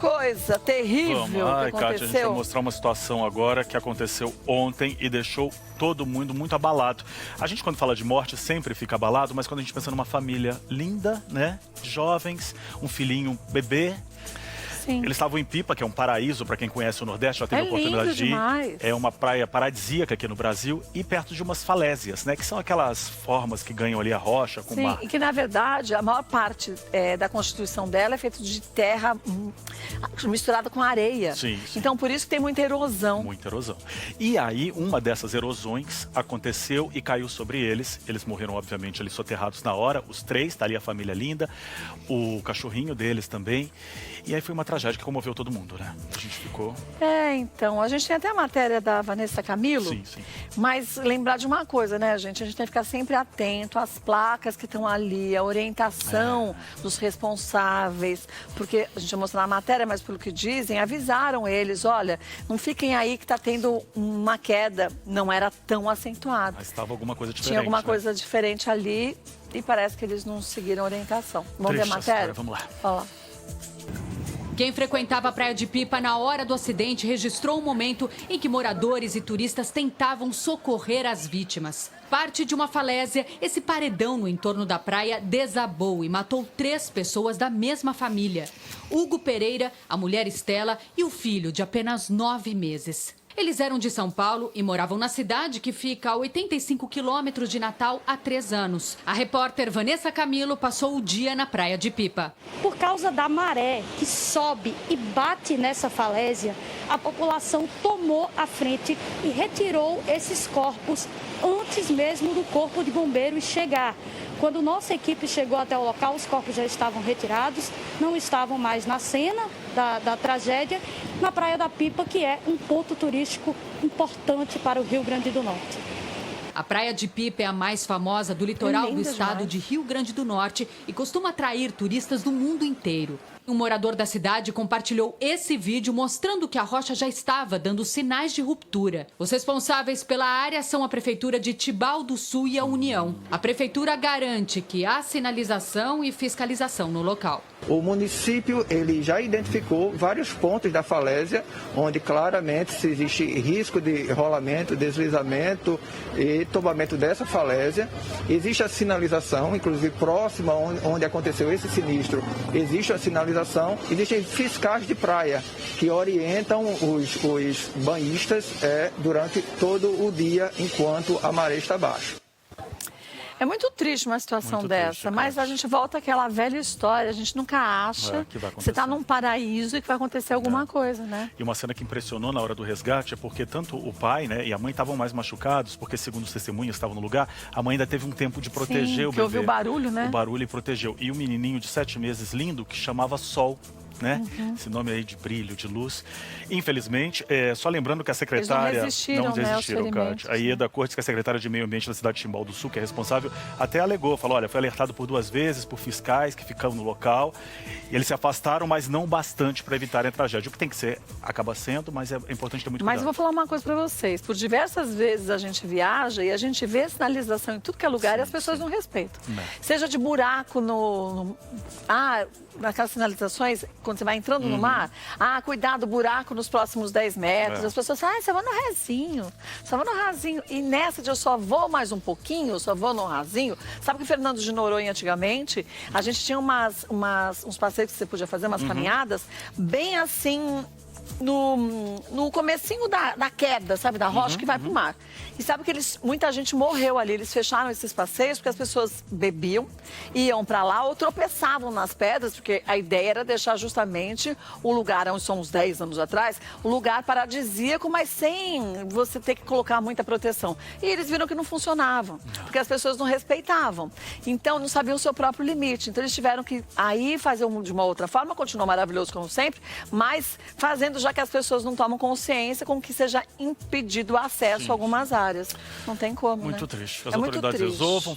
coisa terrível Vamos. Ai, que Kátia, a gente vai aconteceu. mostrar uma situação agora que aconteceu ontem e deixou todo mundo muito abalado. A gente, quando fala de morte, sempre fica abalado, mas quando a gente pensa numa família linda, né? Jovens, um filhinho, um bebê. Sim. Eles estavam em Pipa, que é um paraíso para quem conhece o Nordeste, já teve a oportunidade lindo de ir. demais. É uma praia paradisíaca aqui no Brasil e perto de umas falésias, né? Que são aquelas formas que ganham ali a rocha com o Sim, mar. e que na verdade a maior parte da constituição dela é feita de terra misturada com areia. Sim, sim. Então por isso que tem muita erosão. Muita erosão. E aí, uma dessas erosões aconteceu e caiu sobre eles. Eles morreram, obviamente, ali soterrados na hora. Os três, tá ali a família linda, o cachorrinho deles também. E aí foi uma tragédia que comoveu todo mundo, né? A gente ficou... Então, a gente tem até a matéria da Vanessa Camilo. Sim, sim. Mas lembrar de uma coisa, né, gente? A gente tem que ficar sempre atento às placas que estão ali, a orientação dos responsáveis. Porque a gente vai mostrar na matéria, mas pelo que dizem, avisaram eles, olha, não fiquem aí que está tendo uma queda. Não era tão acentuada. Mas estava alguma coisa diferente, Tinha alguma né? coisa diferente ali e parece que eles não seguiram a orientação. Vamos ver a Triste matéria? história, vamos lá. Olha lá. Quem frequentava a Praia de Pipa na hora do acidente registrou um momento em que moradores e turistas tentavam socorrer as vítimas. Parte de uma falésia, esse paredão no entorno da praia desabou e matou 3 pessoas da mesma família. Hugo Pereira, a mulher Estela e o filho de apenas 9 meses. Eles eram de São Paulo e moravam na cidade que fica a 85 quilômetros de Natal há 3 anos. A repórter Vanessa Camilo passou o dia na Praia de Pipa. Por causa da maré que sobe e bate nessa falésia, a população tomou a frente e retirou esses corpos antes mesmo do corpo de bombeiros chegar. Quando nossa equipe chegou até o local, os corpos já estavam retirados, não estavam mais na cena da tragédia, na Praia da Pipa, que é um ponto turístico importante para o Rio Grande do Norte. A Praia de Pipa é a mais famosa do litoral do linda estado demais. de Rio Grande do Norte e costuma atrair turistas do mundo inteiro. Um morador da cidade compartilhou esse vídeo mostrando que a rocha já estava dando sinais de ruptura. Os responsáveis pela área são a Prefeitura de Tibau do Sul e a União. A Prefeitura garante que há sinalização e fiscalização no local. O município ele já identificou vários pontos da falésia onde claramente se existe risco de rolamento, deslizamento e tombamento dessa falésia. Existe a sinalização, inclusive próxima onde aconteceu esse sinistro, existe a sinalização. Existem fiscais de praia que orientam os banhistas durante todo o dia enquanto a maré está baixa. É muito triste uma situação Muito dessa, triste, mas a gente volta àquela velha história. A gente nunca acha que vai você está acontecer. num paraíso e que vai acontecer alguma coisa, né? E uma cena que impressionou na hora do resgate é porque tanto o pai, né, e a mãe estavam mais machucados, porque segundo os testemunhas estavam no lugar, a mãe ainda teve um tempo de proteger o que bebê. ouviu o barulho, né? O barulho e protegeu. E o menininho de 7 meses lindo, que chamava Sol, né? Esse nome aí de brilho, de luz. Infelizmente, só lembrando que a secretária... Eles não resistiram, né, aos Kátia. A Ieda Cortes, que é a secretária de Meio Ambiente da cidade de Timbal do Sul, que é responsável, até alegou, falou, olha, foi alertado por 2 vezes, por fiscais que ficam no local, e eles se afastaram, mas não bastante para evitarem a tragédia. O que tem que ser, acaba sendo, mas é importante ter muito Mas eu vou cuidado. falar uma coisa para vocês. Por diversas vezes a gente viaja e a gente vê sinalização em tudo que é lugar e as pessoas não respeitam. Seja de buraco naquelas sinalizações, quando você vai entrando no mar, cuidado, buraco nos próximos 10 metros. As pessoas falam, você vai no rasinho, só vou no rasinho. E nessa de eu só vou mais um pouquinho, só vou no rasinho. Sabe que o Fernando de Noronha, antigamente, a gente tinha uns passeios que você podia fazer, umas caminhadas, bem assim... No comecinho da queda, sabe, da rocha que vai pro mar. E sabe que muita gente morreu ali, eles fecharam esses passeios porque as pessoas bebiam, iam para lá ou tropeçavam nas pedras, porque a ideia era deixar justamente o lugar, onde são uns 10 anos atrás, um lugar paradisíaco, mas sem você ter que colocar muita proteção. E eles viram que não funcionavam, porque as pessoas não respeitavam. Então, não sabiam o seu próprio limite. Então, eles tiveram que aí fazer de uma outra forma, continuou maravilhoso como sempre, mas fazendo já que as pessoas não tomam consciência com que seja impedido o acesso a algumas áreas. Não tem como, Muito né? triste. As É muito autoridades triste. resolvam.